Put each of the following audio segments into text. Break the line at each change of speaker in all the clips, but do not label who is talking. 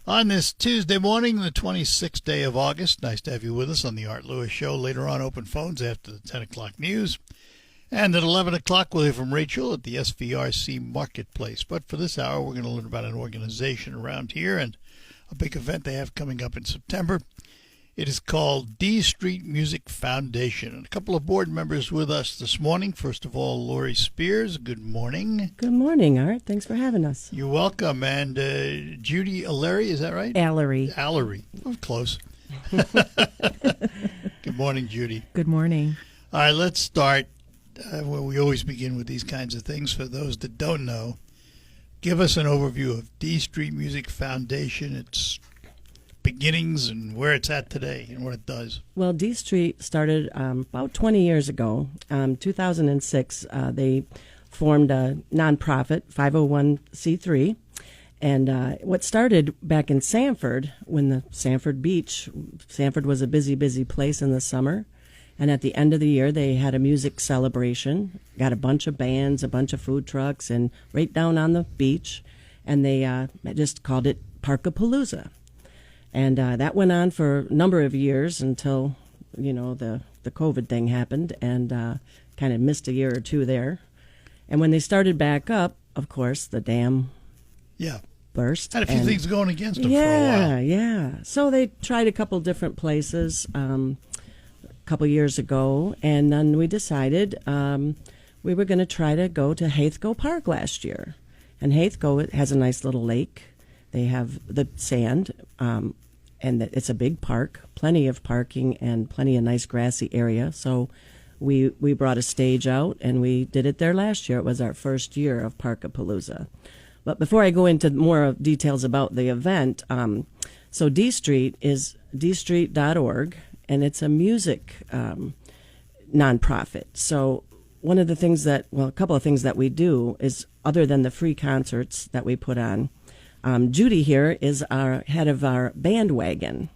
On this Tuesday morning, the 26th day of August, nice to have you with us on the Art Lewis Show. Later on, open phones after the 10 o'clock news. And at 11 o'clock, we'll hear from Rachel at the SVRC Marketplace. But for this hour, we're going to learn about an organization around here and a big event they have coming up in September. It is called D Street Music Foundation. And a couple of board members with us this morning. First of all, Lori Spears, good morning.
Good morning, Art. Thanks for having us.
You're welcome. And Judy Allery, is that right?
Allery.
Allery. Oh, close. Good morning, Judy.
Good morning.
All right, let's start where we always begin with these kinds of things. For those that don't know, give us an overview of D Street Music Foundation, its beginnings and where it's at today and what it does.
Well, D Street started about 20 years ago. 2006, they formed a nonprofit, 501c3. And what started back in Sanford, when the Sanford Beach, Sanford was a busy place in the summer. And at the end of the year, they had a music celebration, got a bunch of bands, a bunch of food trucks, and right down on the beach. And they just called it Parkapalooza. And that went on for a number of years until, the COVID thing happened and kind of missed a year or two there. And when they started back up, of course, the dam burst.
Had a few things going against them for a while.
Yeah. So they tried a couple different places a couple years ago, and then we decided we were going to try to go to Haithco Park last year. And Haithco has a nice little lake. They have the sand, and it's a big park, plenty of parking and plenty of nice grassy area. So we brought a stage out, and we did it there last year. It was our first year of Parkapalooza. But before I go into more details about the event, so D Street is dstreet.org, and it's a music nonprofit. So one of the things a couple of things that we do is, other than the free concerts that we put on, Judy here is our head of our bandwagon,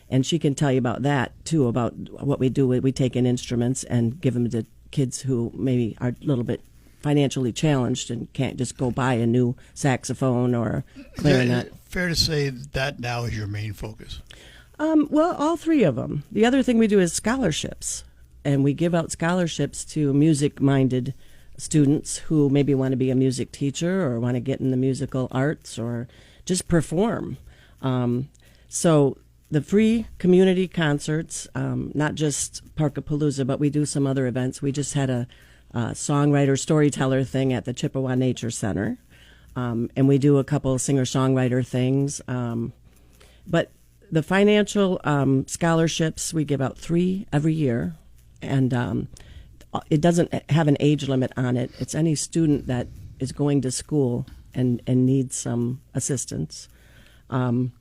and she can tell you about that, too, about what we do. We take in instruments and give them to kids who maybe are a little bit financially challenged and can't just go buy a new saxophone or clarinet.
Fair to say that now is your main focus?
Well, all three of them. The other thing we do is scholarships, and we give out scholarships to music-minded students who maybe want to be a music teacher or want to get in the musical arts or just perform. So the free community concerts, not just Parkapalooza, but we do some other events. We just had a songwriter storyteller thing at the Chippewa Nature Center, and we do a couple singer-songwriter things. But the financial scholarships, we give out 3 every year, and it doesn't have an age limit on it. It's any student that is going to school and needs some assistance. And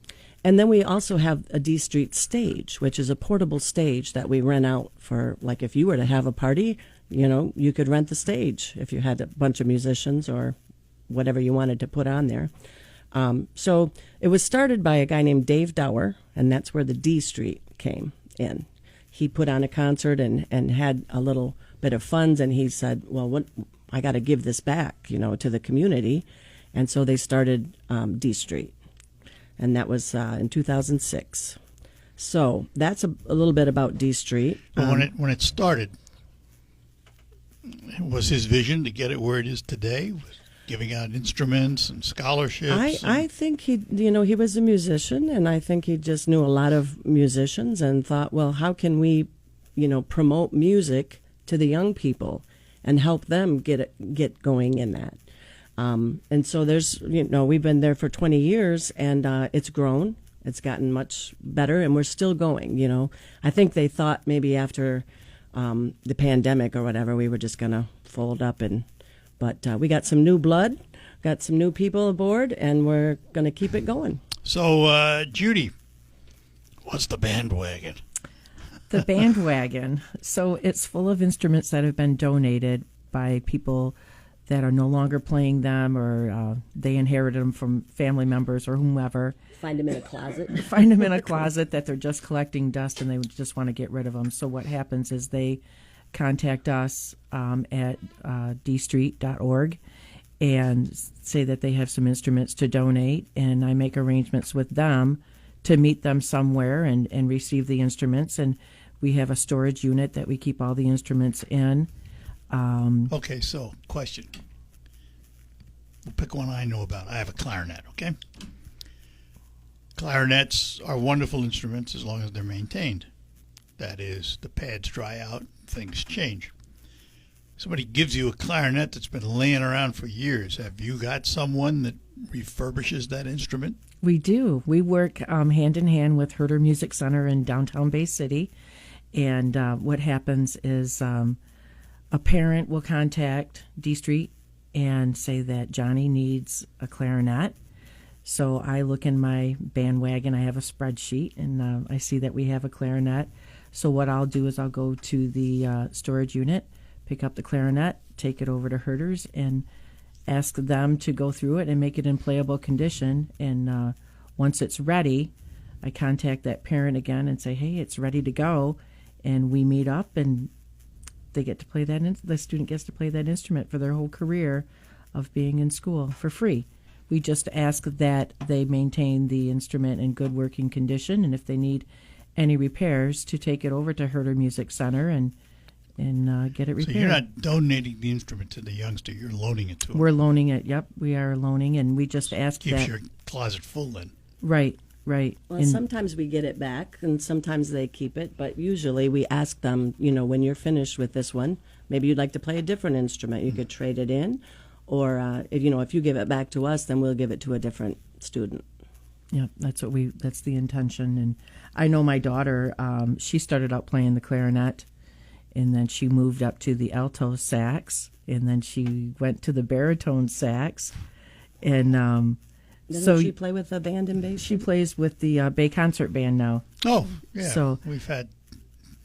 then we also have a D Street stage, which is a portable stage that we rent out for, like, if you were to have a party, you could rent the stage if you had a bunch of musicians or whatever you wanted to put on there. So it was started by a guy named Dave Dower, and that's where the D Street came in. He put on a concert and had a little bit of funds, and he said, well, I got to give this back, to the community. And so they started D Street, and that was in 2006. So that's a little bit about D Street.
When it started, was his vision to get it where it is today? Giving out instruments and scholarships?
I think he was a musician, and I think he just knew a lot of musicians and thought, well, how can we, promote music to the young people and help them get going in that. And so there's, we've been there for 20 years, and it's grown. It's gotten much better, and we're still going, I think they thought maybe after the pandemic or whatever, we were just going to fold up But we got some new blood, got some new people aboard, and we're going to keep it going.
So, Judy, what's the bandwagon?
The bandwagon. So it's full of instruments that have been donated by people that are no longer playing them, or they inherited them from family members or whomever.
Find them in a closet.
Find them in a closet that they're just collecting dust and they would just want to get rid of them. So what happens is they contact us at dstreet.org, and say that they have some instruments to donate, and I make arrangements with them to meet them somewhere and receive the instruments. And we have a storage unit that we keep all the instruments in.
Okay, so question. We'll pick one I know about. I have a clarinet, okay? Clarinets are wonderful instruments as long as they're maintained. That is, the pads dry out, things change. Somebody gives you a clarinet that's been laying around for years. Have you got someone that refurbishes that instrument?
We do. We work hand in hand with Herder Music Center in downtown Bay City. And what happens is a parent will contact D Street and say that Johnny needs a clarinet. So I look in my bandwagon. I have a spreadsheet, and I see that we have a clarinet. So what I'll do is I'll go to the storage unit, pick up the clarinet, take it over to Herder's, and ask them to go through it and make it in playable condition. And once it's ready, I contact that parent again and say, hey, it's ready to go. And we meet up, and they get to play that. The student gets to play that instrument for their whole career of being in school for free. We just ask that they maintain the instrument in good working condition, and if they need any repairs, to take it over to Herder Music Center and get it repaired.
So you're not donating the instrument to the youngster, you're loaning it to them.
We're loaning it. Yep, we are loaning, and we just ask
Keeps
that.
your closet full then.
Right.
Well,
And
sometimes we get it back, and sometimes they keep it. But usually we ask them, when you're finished with this one, maybe you'd like to play a different instrument. You could trade it in, or if you give it back to us, then we'll give it to a different student.
yeah, that's the intention. And I know my daughter, she started out playing the clarinet, and then she moved up to the alto sax, and then she went to the baritone sax, and
Doesn't she play with the band in Bay?
she plays with the Bay Concert Band now.
Oh, yeah.
So-
we've had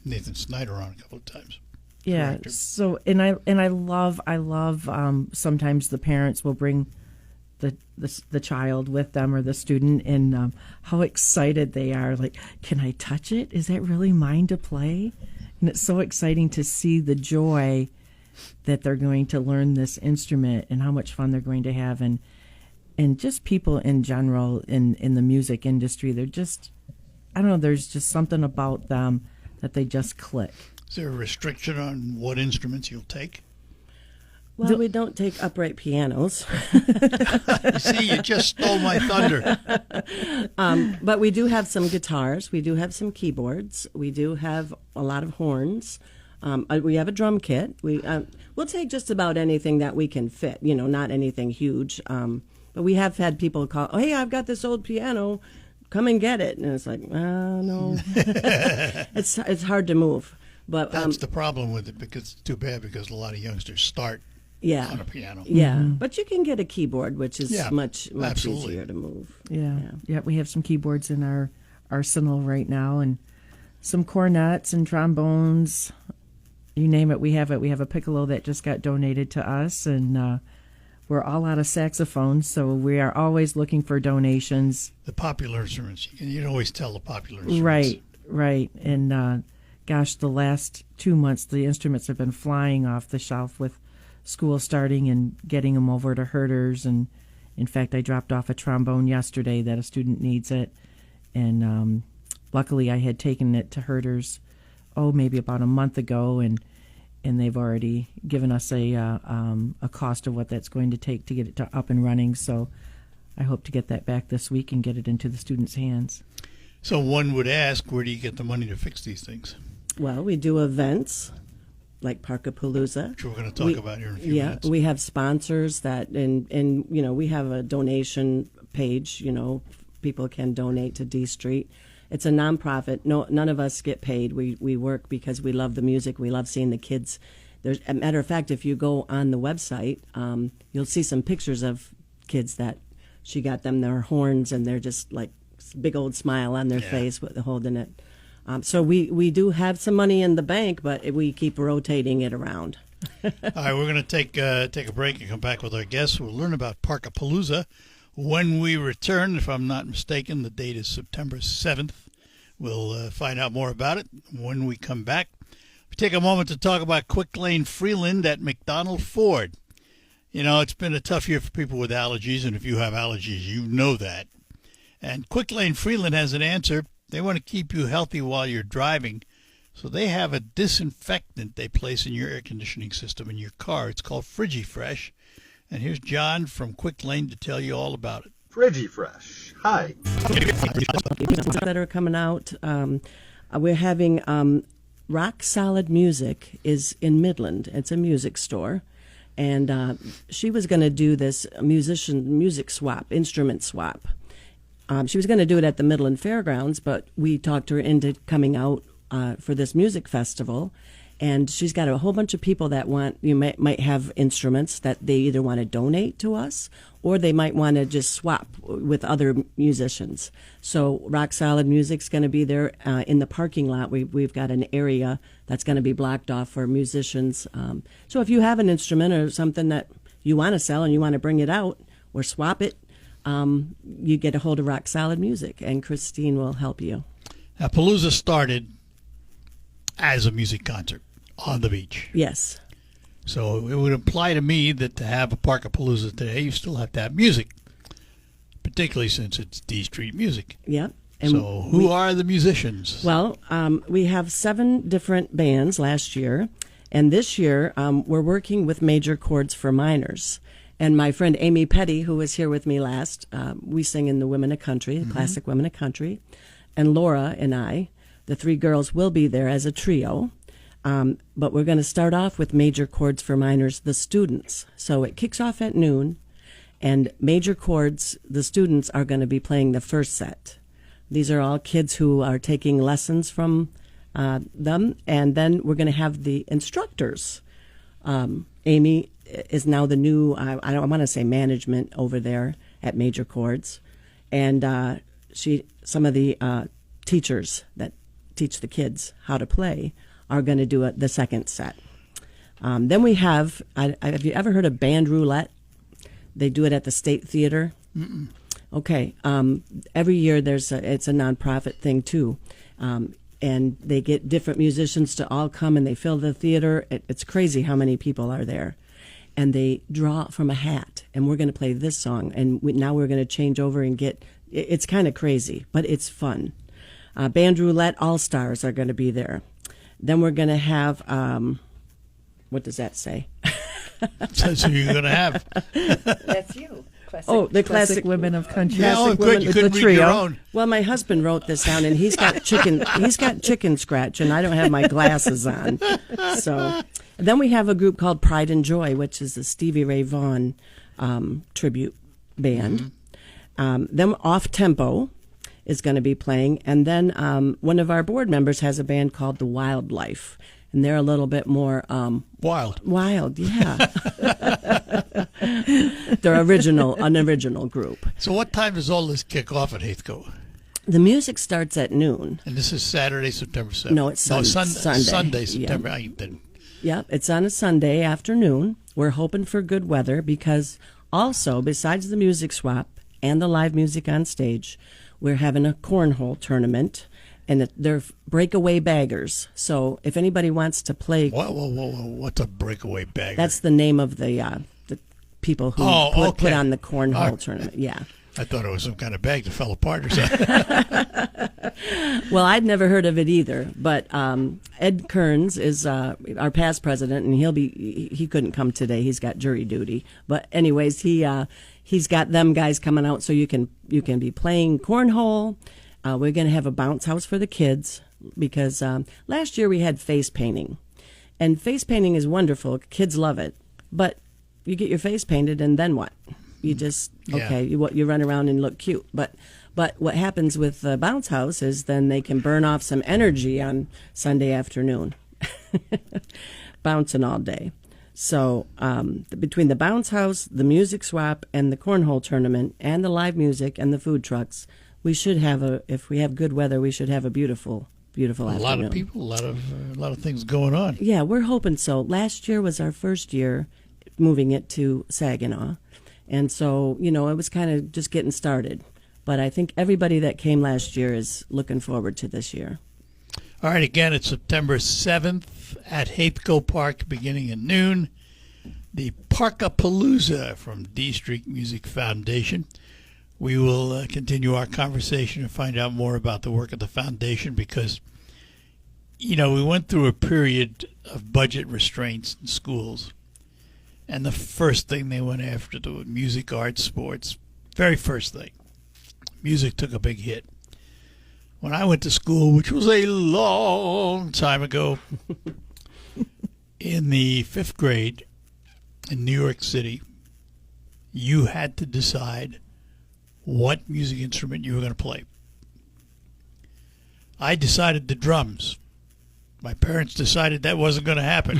Nathan Snyder on a couple of times.
Yeah.
Correct.
So and I love sometimes the parents will bring the child with them, or the student, and how excited they are. Like, can I touch it? Is that really mine to play? And it's so exciting to see the joy that they're going to learn this instrument and how much fun they're going to have, and just people in general in the music industry. They're just, I don't know, there's just something about them that they just click.
Is there a restriction on what instruments you'll take?
Well, we don't take upright pianos,
You see, you just stole my thunder.
but we do have some guitars. We do have some keyboards. We do have a lot of horns. We have a drum kit. We'll take just about anything that we can fit. Not anything huge. But we have had people call, "Oh, hey, I've got this old piano. Come and get it." And it's like, no, it's hard to move. But
That's the problem with it, because it's too bad, because a lot of youngsters start
yeah,
on a piano.
yeah. But you can get a keyboard, which is
Yeah,
much
absolutely.
easier to move.
Yeah. We have some keyboards in our arsenal right now, and some cornets and trombones. You name it, we have it. We have a piccolo that just got donated to us, and we're all out of saxophones, so we are always looking for donations.
The popular instruments, you can always tell the popular instruments.
Right. And gosh, the last 2 months, the instruments have been flying off the shelf with school starting and getting them over to Herder's. And in fact, I dropped off a trombone yesterday that a student needs it. And luckily, I had taken it to Herder's, maybe about a month ago, and they've already given us a cost of what that's going to take to get it up and running. So I hope to get that back this week and get it into the students' hands.
So one would ask, where do you get the money to fix these things?
Well, we do events like Parkapalooza.
Which we're going to talk about here in a few minutes.
We have sponsors that, and we have a donation page. People can donate to D Street. It's a nonprofit. None of us get paid. We work because we love the music. We love seeing the kids. There's, a matter of fact, if you go on the website, you'll see some pictures of kids that she got them their horns, and they're just like big old smile on their face with holding it. So we do have some money in the bank, but we keep rotating it around.
All right, we're going to take a break and come back with our guests. We'll learn about Parkapalooza when we return. If I'm not mistaken, the date is September 7th. We'll find out more about it when we come back. We take a moment to talk about Quick Lane Freeland at McDonald Ford. You know, it's been a tough year for people with allergies, and if you have allergies, you know that. And Quick Lane Freeland has an answer. They want to keep you healthy while you're driving, so they have a disinfectant they place in your air conditioning system in your car. It's called FrigiFresh. And here's John from Quick Lane to tell you all about it.
FrigiFresh. Hi.
That are coming out. We're having Rock Solid Music is in Midland. It's a music store. And she was going to do this music swap, instrument swap. She was going to do it at the Midland Fairgrounds, but we talked her into coming out for this music festival. And she's got a whole bunch of people that might have instruments that they either want to donate to us or they might want to just swap with other musicians. So Rock Solid Music's going to be there in the parking lot. We've got an area that's going to be blocked off for musicians. So if you have an instrument or something that you want to sell and you want to bring it out or swap it, you get a hold of Rock Solid Music, and Christine will help you.
Now, Palooza started as a music concert on the beach.
Yes.
So it would imply to me that to have a Park of Palooza today, you still have to have music, particularly since it's D Street music.
Yep. And
so who are the musicians?
Well, we have 7 different bands last year, and this year we're working with Major Chords for Minors. And my friend Amy Petty, who was here with me last, we sing in the Women of Country, the classic Women of Country, and Laura and I, the 3 girls, will be there as a trio. But we're going to start off with Major Chords for Minors, the students. So it kicks off at noon, and Major Chords, the students, are going to be playing the first set. These are all kids who are taking lessons from them, and then we're going to have the instructors. Amy is now the new, I don't want to say management over there at Major Chords, and some of the teachers that teach the kids how to play are going to do the second set. Then we have you ever heard of Band Roulette? They do it at the State Theater.
Mm-mm.
Okay. Every year it's a nonprofit thing too, and they get different musicians to all come and they fill the theater. It's crazy how many people are there, and they draw from a hat. And we're going to play this song, and now we're going to change over and get. It's kind of crazy, but it's fun. Band Roulette All Stars are going to be there. Then we're going to have, what does that say?
That's who you're going to have.
That's you.
The classic
Women of Country.
Yeah, oh, good. You couldn't read
trio.
your own.
Well, my husband wrote this down, and he's got chicken scratch, and I don't have my glasses on. So then we have a group called Pride and Joy, which is a Stevie Ray Vaughan tribute band. Then Off Tempo is going to be playing, and then one of our board members has a band called The Wildlife, and they're a little bit more wild, yeah. They're an original group.
So what time does all this kick off at Heathcote?
The music starts at noon.
And this is Saturday, September 7th.
No, it's Sunday.
Sunday, September 8th.
Yep, it's on a Sunday afternoon. We're hoping for good weather because also, besides the music swap and the live music on stage, we're having a cornhole tournament, and they're breakaway baggers. So if anybody wants to play...
What's a breakaway bagger?
That's the name of the people who put on the cornhole tournament. Yeah.
I thought it was some kind of bag that fell apart or something.
Well, I'd never heard of it either. But Ed Kearns is our past president, and he couldn't come today. He's got jury duty. But anyways, he's got them guys coming out, so you can be playing cornhole. We're going to have a bounce house for the kids because last year we had face painting, and face painting is wonderful. Kids love it, but you get your face painted, and then what? You just you run around and look cute, but what happens with the bounce house is then they can burn off some energy on Sunday afternoon, bouncing all day. So between the bounce house, the music swap, and the cornhole tournament, and the live music and the food trucks, we should have if we have good weather, we should have a beautiful afternoon.
A lot of people, a lot of things going on.
Yeah, we're hoping so. Last year was our first year moving it to Saginaw. And so, it was kind of just getting started. But I think everybody that came last year is looking forward to this year.
All right, again, it's September 7th at Heathcote Park beginning at noon. The Parkapalooza from D Street Music Foundation. We will continue our conversation and find out more about the work of the foundation because, we went through a period of budget restraints in schools. And the first thing they went after was music, arts, sports. Very first thing. Music took a big hit. When I went to school, which was a long time ago, in the 5th grade in New York City, you had to decide what music instrument you were going to play. I decided the drums. My parents decided that wasn't going to happen.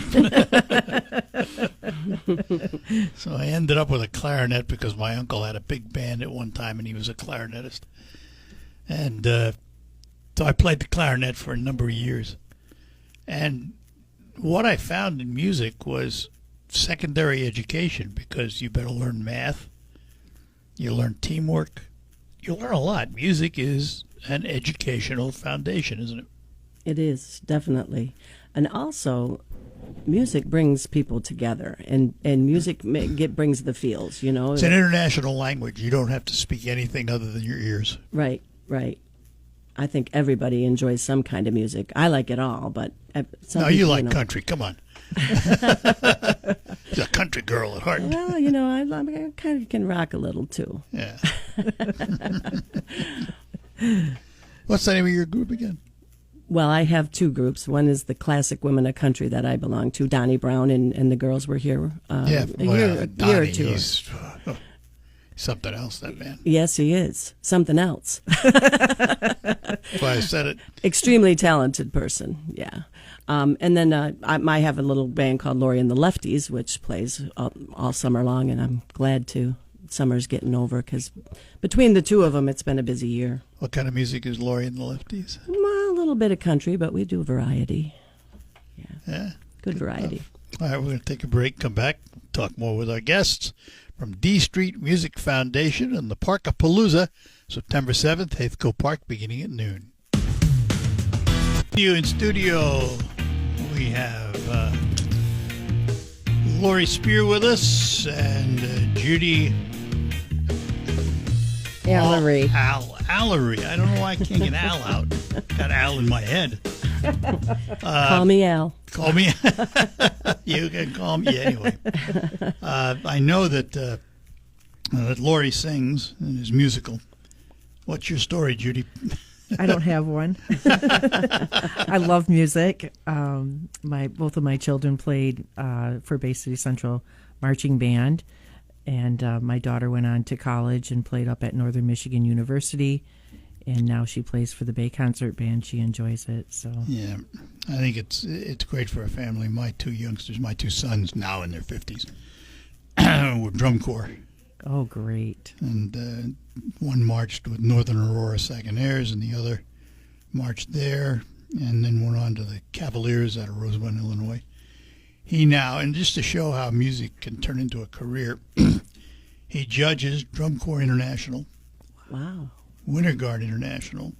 So I ended up with a clarinet because my uncle had a big band at one time and he was a clarinetist. And so I played the clarinet for a number of years. And what I found in music was secondary education because you better learn math, you learn teamwork, you learn a lot. Music is an educational foundation, isn't it?
It is, definitely. And also, music brings people together, and music brings the feels,
It's an international language. You don't have to speak anything other than your ears.
Right. I think everybody enjoys some kind of music. I like it all, but some
No,
people,
you like country. Come on. She's a country girl at heart.
Well, I kind of can rock a little, too.
Yeah. What's the name of your group again?
Well, I have two groups. One is the Classic Women of Country that I belong to. Donnie Brown and the girls were here a year or two.
He's something else, that man.
Yes, he is. Something else.
That's why I said it.
Extremely talented person, yeah. And then I have a little band called Lori and the Lefties, which plays all summer long, and I'm glad summer's getting over because between the two of them, it's been a busy year.
What kind of music is Lori and the Lefties?
Well, a little bit of country, but we do variety.
Yeah.
Good variety.
All right, we're going to take a break, come back, talk more with our guests from D Street Music Foundation and the Parkapalooza, September 7th, Haithco Park, beginning at noon. In studio, we have Lori Spear with us and Judy
Allery.
Allery. I don't know why I can't get Al out. Got Al in my head.
Call me Al.
Call me. You can call me anyway. I know that Lori sings and is musical. What's your story, Judy?
I don't have one. I love music. Both of my children played for Bay City Central Marching Band, and my daughter went on to college and played up at Northern Michigan University, and now she plays for the Bay Concert Band. She enjoys it. So
yeah, I think it's great for a family. My two youngsters, my two sons, now in their 50s, were drum corps.
Oh, great!
And one marched with Northern Aurora Saguenairs, and the other marched there, and then went on to the Cavaliers out of Rosebud, Illinois. He now, and just to show how music can turn into a career, he judges Drum Corps International,
Wow,
Winter Guard International,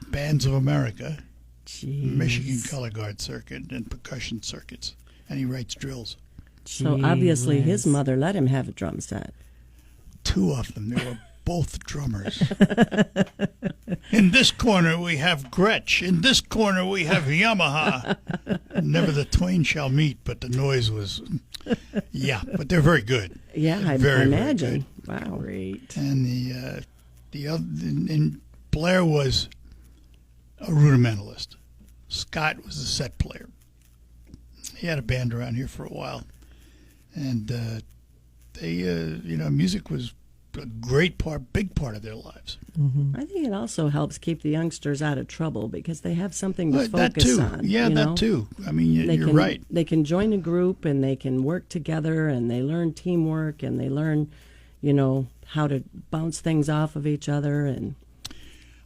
Bands of America,
Jeez.
Michigan Color Guard Circuit, and percussion circuits, and he writes drills.
so obviously his mother let him have a drum set.
Two of them, they were both drummers. In this corner we have Gretsch. In this corner we have Yamaha. Never the twain shall meet, but the noise was, yeah. But they're very good.
Yeah, I
Very, very
imagine. Wow,
Great.
And the other, and Blair was a rudimentalist. Scott was a set player. He had a band around here for a while, and music was a big part of their lives.
Mm-hmm.
I think it also helps keep the youngsters out of trouble because they have something to
That
focus
too.
on.
Yeah,
you know?
that too. I mean, you're
can,
right.
They can join a group and they can work together and they learn teamwork and they learn, how to bounce things off of each other. And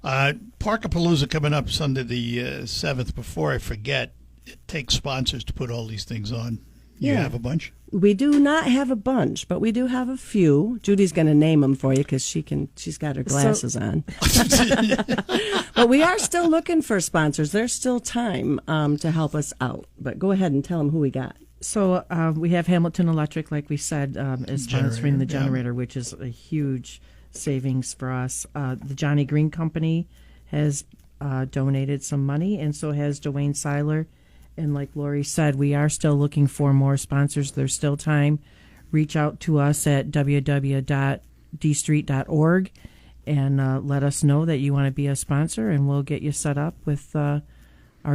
Parkapalooza coming up Sunday the 7th. Before I forget, it takes sponsors to put all these things on. You
Yeah.
have a bunch?
we do not have a bunch, but we do have a few. Judy's going to name them for you because she's got her glasses on. But we are still looking for sponsors. There's still time to help us out. But go ahead and tell them who we got.
So we have Hamilton Electric, like we said, is sponsoring the
Generator, yeah.
generator, which is a huge savings for us. The Johnny Green Company has donated some money, and so has Dwayne Seiler. And like Lori said, we are still looking for more sponsors. There's still time. Reach out to us at www.dstreet.org and let us know that you want to be a sponsor, and we'll get you set up with our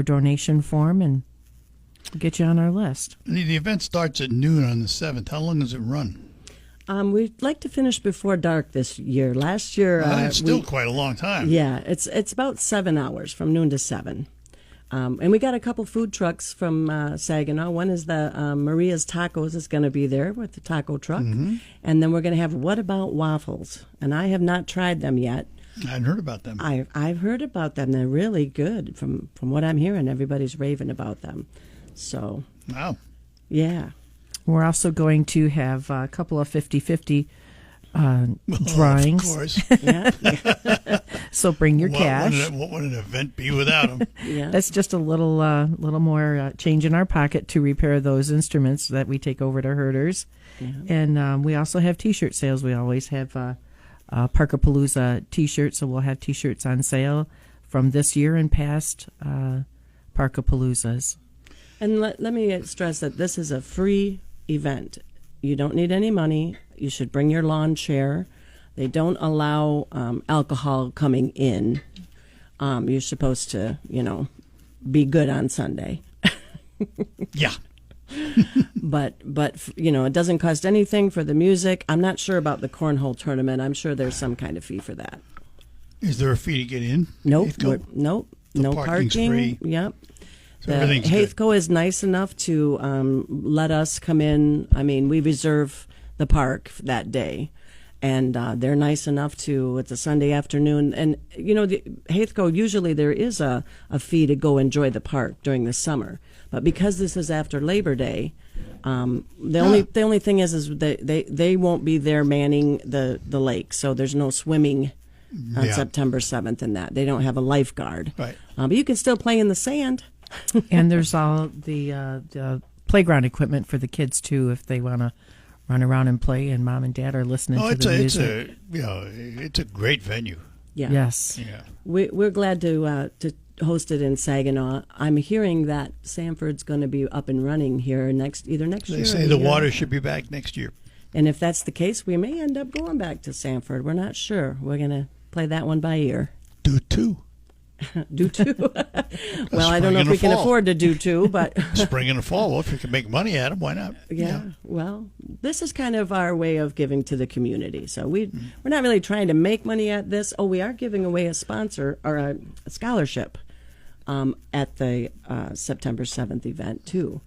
donation form and get you on our list.
The event starts at noon on the 7th. How long does it run?
We'd like to finish before dark this year. Last year,
It's still quite a long time.
yeah, it's about 7 hours from noon to 7. And we got a couple food trucks from Saginaw. One is the Maria's Tacos is going to be there with the taco truck.
Mm-hmm.
And then we're going to have What About Waffles? And I have not tried them yet.
I hadn't heard about them.
I've heard about them. They're really good. From what I'm hearing, everybody's raving about them. So,
Wow.
yeah.
We're also going to have a couple of 50-50 drawings.
Of course.
Yeah.
So bring your cash.
What would an event be without them?
Yeah.
That's just a little more change in our pocket to repair those instruments that we take over to herders.
Yeah.
And we also have T-shirt sales. We always have Parkapalooza T-shirts, so we'll have T-shirts on sale from this year and past Parkapaloozas.
And let me stress that this is a free event. You don't need any money. You should bring your lawn chair. They don't allow alcohol coming in. You're supposed to, be good on Sunday.
Yeah.
But it doesn't cost anything for the music. I'm not sure about the cornhole tournament. I'm sure there's some kind of fee for that.
Is there a fee to get in?
Nope.
Heathcote?
Nope.
The
No
parking's
parking.
free.
Yep.
So everything's good.
Haithco is nice enough to let us come in. I mean, we reserve the park that day, and they're nice enough to. It's a Sunday afternoon, and Haithco usually there is a fee to go enjoy the park during the summer, but because this is after Labor Day, the only thing is they won't be there manning the lake, so there's no swimming on
Yeah.
September 7th and that. They don't have a lifeguard.
Right.
But you can still play in the sand.
And there's all the playground equipment for the kids too, if they want to run around and play. And mom and dad are listening to the music.
It's a great venue.
Yeah.
Yes.
Yeah.
We're glad to host it in Saginaw. I'm hearing that Sanford's going to be up and running here either next year.
They
or
say
the
the
year
water should be back next year.
And if that's the case, we may end up going back to Sanford. We're not sure. We're going to play that one by ear.
Do two.
Do two. Well, I don't know if we can afford to do two, but
Spring and the fall. Well, if you can make money at them, why not?
yeah. Well, this is kind of our way of giving to the community. So we're not really trying to make money at this. Oh, we are giving away a sponsor or a scholarship at the September 7th event too.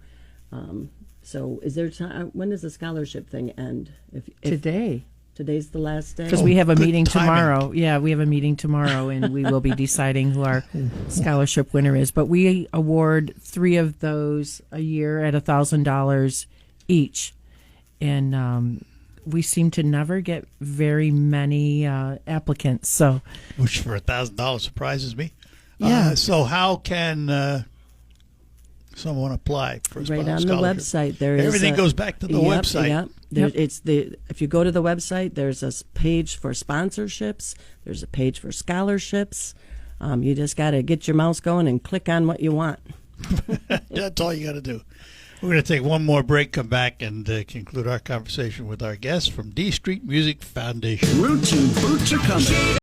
So is there time? When does the scholarship thing end? If
Today.
today's the last day.
Because we have a
good
meeting
timing.
tomorrow. Yeah, we have a meeting tomorrow, and we will be deciding who our scholarship winner is. But we award 3 of those a year at $1,000 each. And we seem to never get very many applicants. So,
Which for $1,000 surprises me.
Yeah.
So how can someone apply for a
Right on the
scholarship?
website, there is
Everything goes back to the website.
Yep. If you go to the website, there's a page for sponsorships. There's a page for scholarships. You just got to get your mouse going and click on what you want.
That's all you got to do. We're going to take one more break, come back, and conclude our conversation with our guests from D Street Music Foundation.
Roots and boots are coming.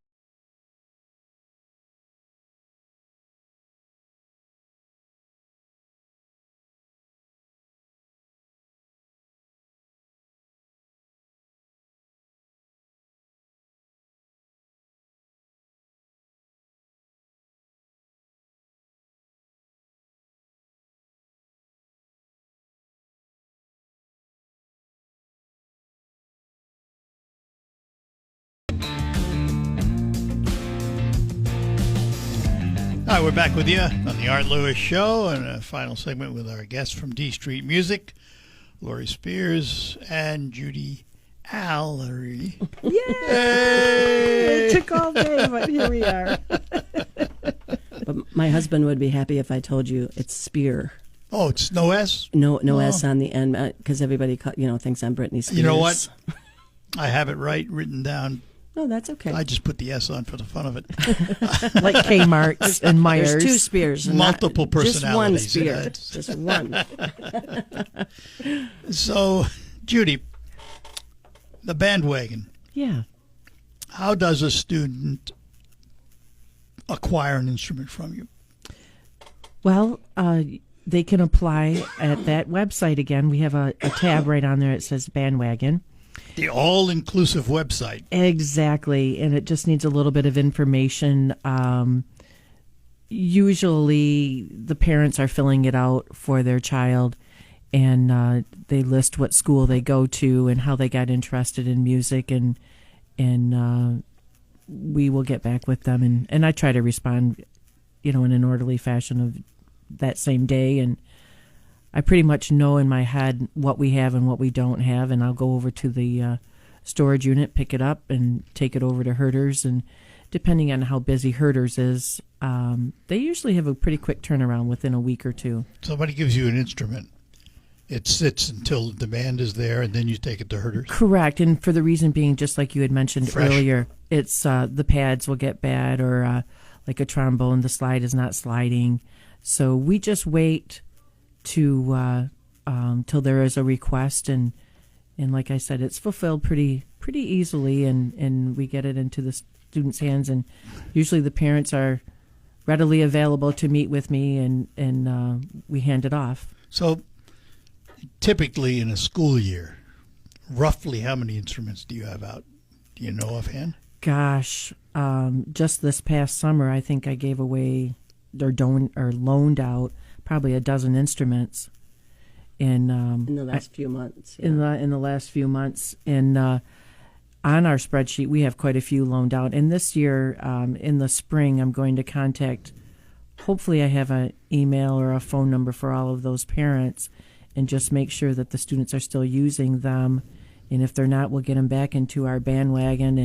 All right, we're back with you on the Art Lewis Show, and a final segment with our guests from D Street Music, Lori Spears and Judy Allery.
it took all day, but here we are.
But my husband would be happy if I told you it's Spear.
Oh, it's no S?
No
Oh.
S on the end because everybody thinks I'm Britney Spears.
You know what? I have it written down.
No, that's okay.
I just put the S on for the fun of it.
Like Kmart's and Myers.
There's two Spears. and
Multiple
not
personalities.
Just one
Yeah,
Spear.
it's-
Just one.
So, Judy, the bandwagon.
Yeah.
How does a student acquire an instrument from you?
Well, they can apply at that website again. We have a tab right on there. It says Bandwagon.
The all-inclusive website.
Exactly, and it just needs a little bit of information. Usually, the parents are filling it out for their child, and they list what school they go to and how they got interested in music, and we will get back with them, and I try to respond, in an orderly fashion of that same day, and I pretty much know in my head what we have and what we don't have, and I'll go over to the storage unit, pick it up, and take it over to Herders. And depending on how busy Herders is, they usually have a pretty quick turnaround within a week or two.
Somebody gives you an instrument. It sits until the demand is there, and then you take it to Herders.
Correct, and for the reason being, just like you had mentioned
Fresh.
earlier, it's the pads will get bad, or like a trombone, the slide is not sliding. So we just wait to till there is a request, and like I said, it's fulfilled pretty easily, and we get it into the students' hands, and usually the parents are readily available to meet with me, and we hand it off.
So, typically in a school year, roughly how many instruments do you have out? Do you know offhand?
Gosh, just this past summer, I think I gave away or loaned out probably a dozen instruments in
the last few months. Yeah.
in the last few months. And on our spreadsheet, we have quite a few loaned out. And this year, in the spring, I'm going to contact. Hopefully, I have an email or a phone number for all of those parents, and just make sure that the students are still using them. And if they're not, we'll get them back into our bandwagon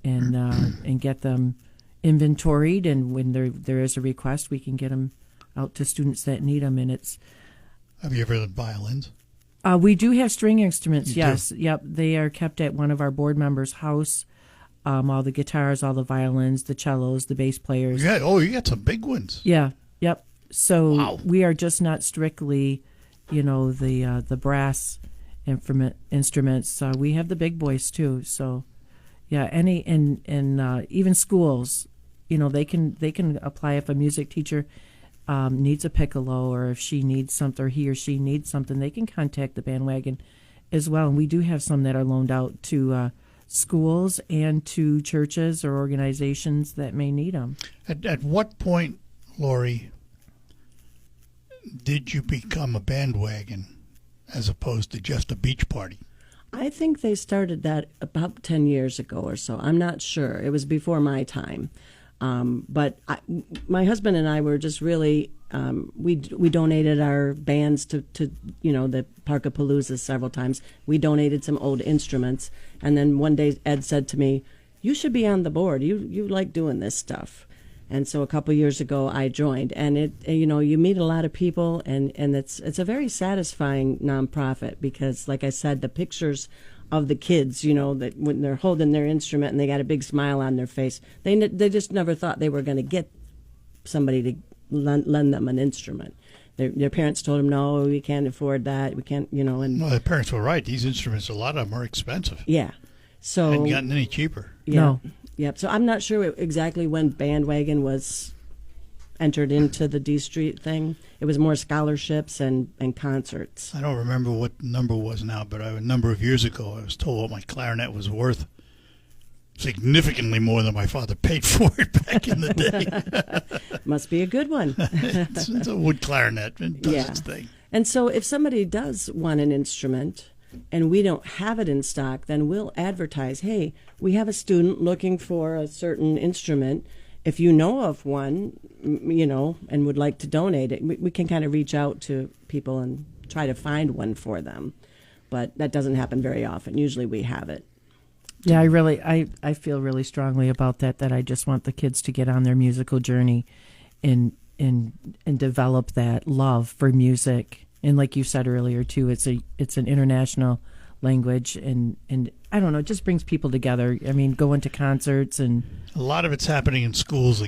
and get them inventoried. And when there is a request, we can get them out to students that need them. And it's
Have you ever done violins?
we do have string instruments.
You
Yes,
do?
Yep. They are kept at one of our board members' house. All the guitars, all the violins, the cellos, the bass players.
You got some big ones.
Yeah. Yep. So
Wow.
we are just not strictly, the brass instruments. We have the big boys too. So, yeah. Any and even schools, they can apply if a music teacher needs a piccolo, or if she needs something, or he or she needs something, they can contact the bandwagon as well. And we do have some that are loaned out to schools and to churches or organizations that may need them.
At what point, Lori, did you become a bandwagon as opposed to just a beach party?
I think they started that about 10 years ago or so. I'm not sure. It was before my time. But my husband and I were just really, we donated our bands to the Parkapalooza several times. We donated some old instruments. And then one day Ed said to me, "You should be on the board. You like doing this stuff." And so a couple years ago I joined. And you meet a lot of people, and it's a very satisfying nonprofit because, like I said, the pictures of the kids, that when they're holding their instrument and they got a big smile on their face, they just never thought they were going to get somebody to lend them an instrument. Their parents told them, "No, we can't afford that. We can't," and
No, the parents were right. These instruments, a lot of them are expensive.
yeah. So
Hadn't gotten any cheaper.
yeah,
No.
yep. So I'm not sure exactly when bandwagon was entered into the D Street thing. It was more scholarships and concerts.
I don't remember what the number was now, but a number of years ago I was told what my clarinet was worth. Significantly more than my father paid for it back in the day.
Must be a good one.
It's a wood clarinet. It does
Yeah.
its thing.
And so if somebody does want an instrument and we don't have it in stock, then we'll advertise, "Hey, we have a student looking for a certain instrument. If you know of one, and would like to donate it," we can kind of reach out to people and try to find one for them. But that doesn't happen very often. Usually we have it.
Yeah, I feel really strongly about that I just want the kids to get on their musical journey and and develop that love for music. And like you said earlier too, it's an international language, and I don't know, it just brings people together. I mean, going to concerts and
A lot of it's happening in schools